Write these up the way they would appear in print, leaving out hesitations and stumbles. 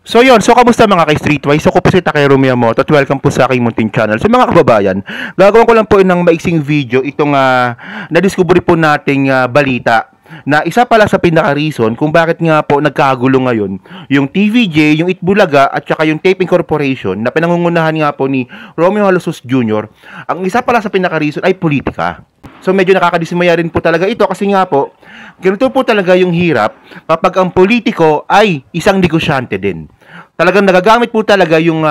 So yun, so kamusta mga ka-Streetwise? So ko po si Takeru Miyamoto at welcome po sa aking munting channel. So mga kababayan, gagawin ko lang po ng maiksing video itong na-discover po nating balita na isa pala sa pinaka-reason kung bakit nga po nagkagulo ngayon yung TVJ, yung Itbulaga at saka yung Tape Incorporation na pinangungunahan nga po ni Romeo Alosos Jr. Ang isa pala sa pinaka-reason ay politika. So medyo nakakadismaya rin po talaga ito kasi nga po, ganito po talaga yung hirap kapag ang politiko ay isang negosyante din. Talagang nagagamit po talaga yung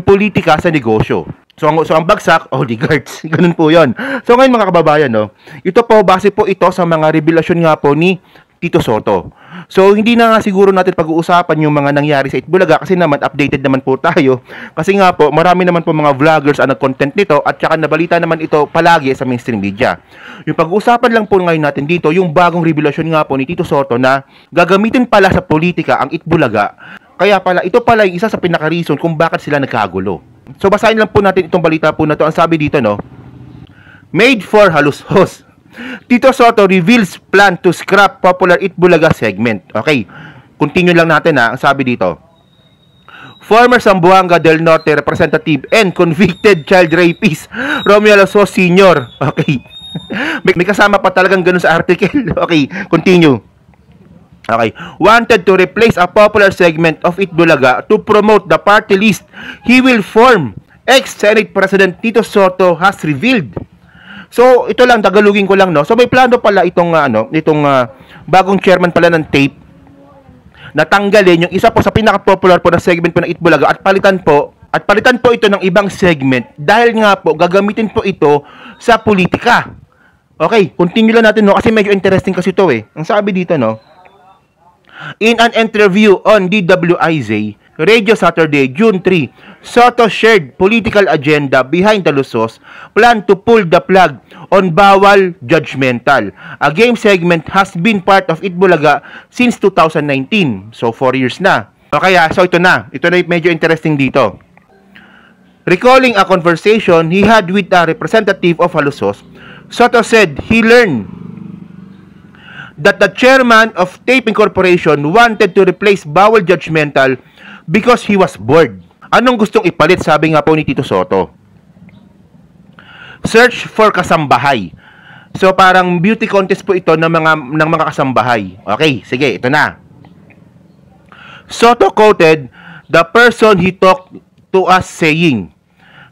politika sa negosyo. So ang bagsak, oligarchs. Ganun po 'yon. So ngayon mga kababayan, no, ito po base po ito sa mga revelasyon nga po ni Tito Sotto. So hindi na nga siguro natin pag-uusapan yung mga nangyari sa Itbulaga kasi naman updated naman po tayo. Kasi nga po marami naman po mga vloggers ang nag-content nito at saka nabalita naman ito palagi sa mainstream media. Yung pag-uusapan lang po ngayon natin dito yung bagong revelasyon nga po ni Tito Sotto na gagamitin pala sa politika ang Itbulaga. Kaya pala ito pala yung isa sa pinaka-reason kung bakit sila nagkagulo. So basahin lang po natin itong balita po na to. Ang sabi dito, no, made for halushos. Tito Sotto reveals plan to scrap popular Itbulaga segment. Okay, continue lang natin ha. Ang sabi dito, former Zamboanga del Norte representative and convicted child rapist Romeo Alosos Sr. Okay, may kasama pa talagang ganun sa article. Okay, continue. Okay, wanted to replace a popular segment of Itbulaga to promote the party list he will form, ex-Senate President Tito Sotto has revealed. So, ito lang, tagalugin ko lang, no? So, may plano pala itong bagong chairman pala ng tape na tanggalin yung isa po sa pinaka-popular po na segment po ng Itbulaga at palitan po ito ng ibang segment dahil nga po, gagamitin po ito sa politika. Okay, continue lang natin, no? Kasi medyo interesting kasi ito, eh. Ang sabi dito, no? In an interview on DWIZ Radio Saturday, June 3, Sotto shared political agenda behind the Alosos plan to pull the plug on Bawal Judgmental. A game segment has been part of Itbulaga since 2019. So 4 years na. Okay, so ito na medyo interesting dito. Recalling a conversation he had with a representative of Alosos, Sotto said he learned that the chairman of Tape Incorporation wanted to replace Bawal Judgmental because he was bored. Anong gustong ipalit, sabi nga po ni Tito Sotto? Search for kasambahay. So parang beauty contest po ito ng mga kasambahay. Okay, sige, ito na. Sotto quoted the person he talked to us saying,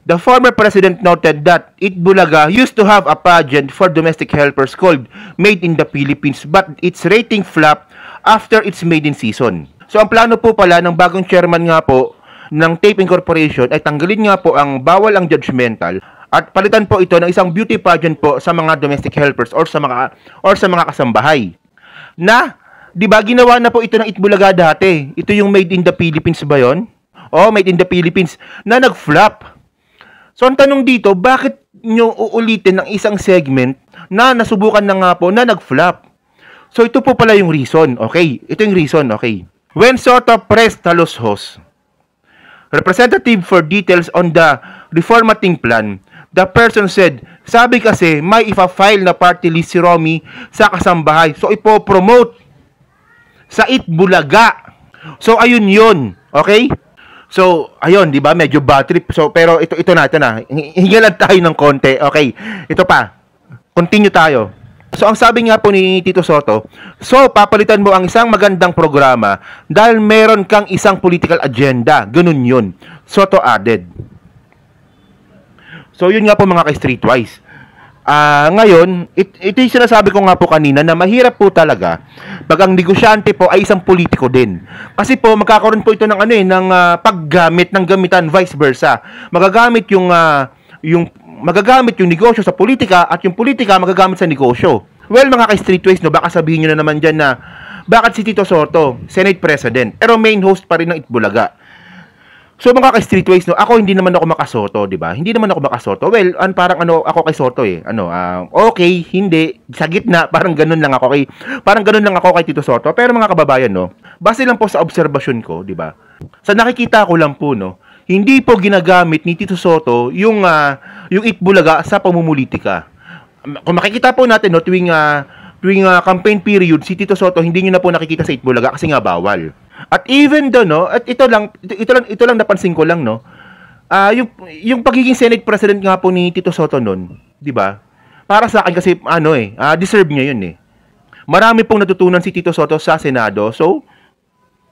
the former president noted that Itbulaga used to have a pageant for domestic helpers called Made in the Philippines, but its rating flopped after its maiden season. So ang plano po pala ng bagong chairman nga po ng Tape Incorporation ay tanggalin nga po ang bawal ang judgmental at palitan po ito ng isang beauty pageant po sa mga domestic helpers or sa mga kasambahay. Na, di ba ginawa na po ito ng Itbulaga dati? Ito yung Made in the Philippines ba yon? Oh, Made in the Philippines na nag-flop. So, ang tanong dito, bakit nyo uulitin ng isang segment na nasubukan na nga po na nag-flop? So, ito po pala yung reason, okay? Ito yung reason, okay? When Sotto pressed Alosos, representative for details on the reformatting plan, the person said, sabi kasi may ipa-file na party list si Romy sa kasambahay. So, ipo-promote sa Itbulaga. So, ayun yun, okay? So, ayun, di ba? Medyo bad trip. So, pero ito na. Hingilan tayo ng konti. Okay, ito pa. Continue tayo. So, ang sabi nga po ni Tito Sotto, so, papalitan mo ang isang magandang programa dahil meron kang isang political agenda. Ganun yun. Sotto added. So, yun nga po mga ka-Streetwise. Ngayon, ito yung sinasabi ko nga po kanina na mahirap po talaga pag ang negosyante po ay isang politiko din. Kasi po magkakaroon po ito ng paggamit ng gamitan, vice versa. Magagamit yung negosyo sa politika at yung politika magagamit sa negosyo. Well, mga ka-Streetwise, no, baka sabihin nyo na naman dyan na bakit si Tito Sotto, Senate President, pero main host pa rin ng Itbulaga. So mga ka-Streetwise, no, ako hindi naman ako makasoto, di ba? Hindi naman ako makasoto. Well, parang ako kay Sotto eh. Okay, hindi, sa gitna, parang ganun lang ako kay Tito Sotto. Pero mga kababayan, no, base lang po sa obserbasyon ko, di ba? Sa nakikita ko lang po, no, hindi po ginagamit ni Tito Sotto yung Itbulaga sa pamumulitika. Kung makikita po natin, no, tuwing campaign period, si Tito Sotto hindi niyo na po nakikita sa Itbulaga kasi nga bawal. At even doon, no, at ito lang napansin ko lang, no. Yung pagiging Senate President nga po ni Tito Sotto noon, 'di ba? Para sa akin kasi deserve niya 'yun eh. Marami pong natutunan si Tito Sotto sa Senado. So,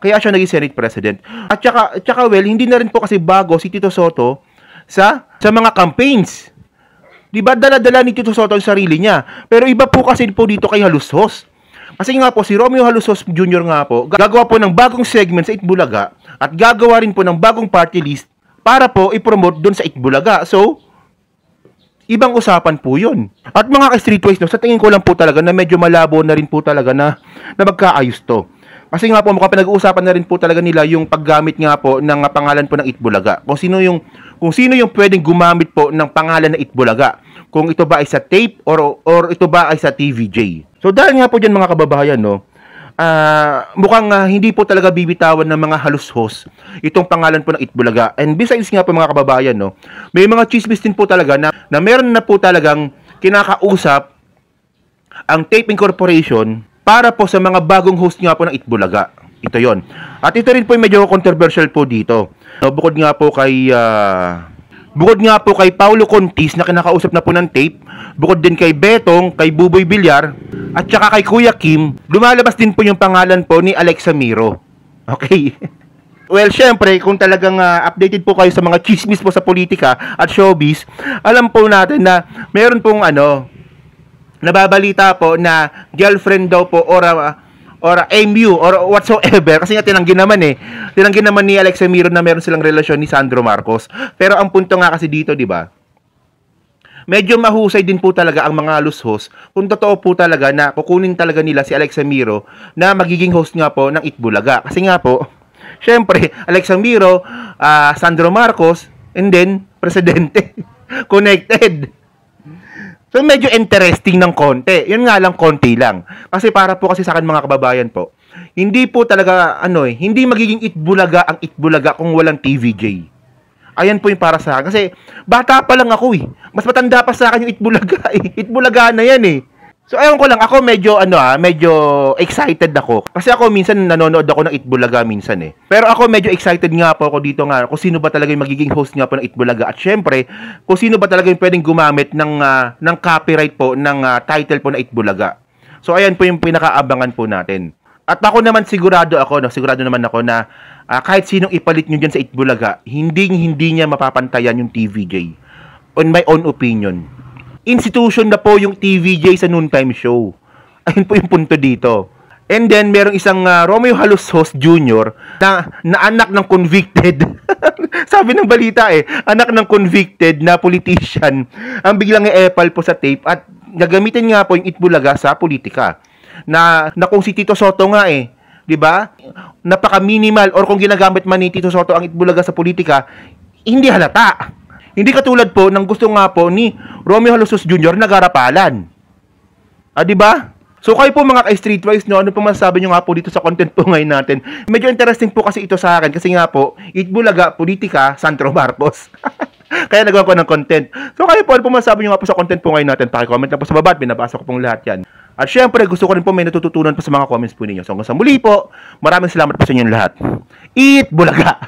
kaya siya naging Senate President. At saka well, hindi na rin po kasi bago si Tito Sotto sa mga campaigns. 'Di ba? Dala-dala ni Tito Sotto ang sarili niya. Pero iba po kasi po dito kay Halushos. Kasi nga po si Romeo Halushos Jr. nga po, gagawa po ng bagong segment sa Itbulaga at gagawa rin po ng bagong party list para po i-promote doon sa Itbulaga. So, ibang usapan po yun. At mga ka-streetwise, no, sa tingin ko lang po talaga na medyo malabo na rin po talaga na magkaayos to. Kasi nga po, mukhang pinag-uusapan na rin po talaga nila yung paggamit nga po ng pangalan po ng Itbulaga. Kung sino yung pwedeng gumamit po ng pangalan ng Itbulaga. Kung ito ba ay sa tape or ito ba ay sa TVJ. So dahil nga po dyan mga kababayan, no, mukhang hindi po talaga bibitawan ng mga Halushos itong pangalan po ng Itbulaga. And besides nga po mga kababayan, no, may mga chismis din po talaga na meron na po talagang kinakausap ang Tape Incorporation para po sa mga bagong host nga po ng Itbulaga. Ito yon. At ito rin po yung medyo controversial po dito. No, bukod nga po kay Paulo Contis na kinakausap na po ng tape, bukod din kay Betong, kay Buboy Villar, at saka kay Kuya Kim, lumalabas din po yung pangalan po ni Alexa Miro. Okay? Well, syempre, kung talagang updated po kayo sa mga chismis po sa politika at showbiz, alam po natin na meron pong nababalita po na girlfriend daw po or MU or whatsoever kasi nga tinanggi naman ni Alexa Miro na meron silang relasyon ni Sandro Marcos. Pero ang punto nga kasi dito, 'di ba? Medyo mahusay din po talaga ang mga Halushos kung totoo po talaga na kukunin talaga nila si Alexa Miro na magiging host nga po ng Itbulaga. Kasi nga po, syempre, Alexa Miro, Sandro Marcos, and then presidente connected. So medyo interesting ng konti. Yun nga lang, konti lang. Kasi para po kasi sa akin mga kababayan po, hindi po talaga hindi magiging Itbulaga ang Itbulaga kung walang TVJ. Ayan po yung para sa akin. Kasi bata pa lang ako eh. Mas matanda pa sa akin yung Itbulaga eh. Itbulaga na yan eh. So ayun ko lang, ako medyo excited ako. Kasi ako minsan nanonood ako ng Itbulaga minsan eh. Pero ako medyo excited nga po ako dito nga kung sino ba talaga yung magiging host nga po ng Itbulaga. At syempre, kung sino ba talaga yung pwedeng gumamit ng copyright po, ng title po na Itbulaga. So ayan po yung pinakaabangan po natin. At ako naman sigurado naman ako na kahit sinong ipalit nyo dyan sa Itbulaga, hindi niya mapapantayan yung TVJ. On my own opinion. Institution na po yung TVJ sa noontime show. Ayun po yung punto dito. And then, merong isang Romeo Halushos Jr. na anak ng convicted. Sabi ng balita anak ng convicted na politician ang biglang i-epal po sa tape at gagamitin nga po yung Itbulaga sa politika. Na kung si Tito Sotto nga 'di ba? Napaka-minimal or kung ginagamit man ni Tito Sotto ang Itbulaga sa politika, hindi halata. Hindi katulad po ng gusto nga po ni Romeo Halushos Jr. na garapalan. 'Di ba? So kayo po mga ka-streetwise, no, ano po masasabi nyo nga po dito sa content po ngayon natin? Medyo interesting po kasi ito sa akin kasi nga po, Itbulaga, politika, Sandro Marcos. Kaya nagawa ko ng content. So kayo po, ano po masasabi nyo nga po sa content po ngayon natin? Paki-comment lang po sa baba at binabasa ko pong lahat yan. At syempre, gusto ko rin po may natututunan po sa mga comments po ninyo. So hanggang sa muli po, maraming salamat po sa inyong lahat. Itbulaga!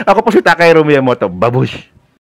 Ako po si Takay Romeo Moto. Babush!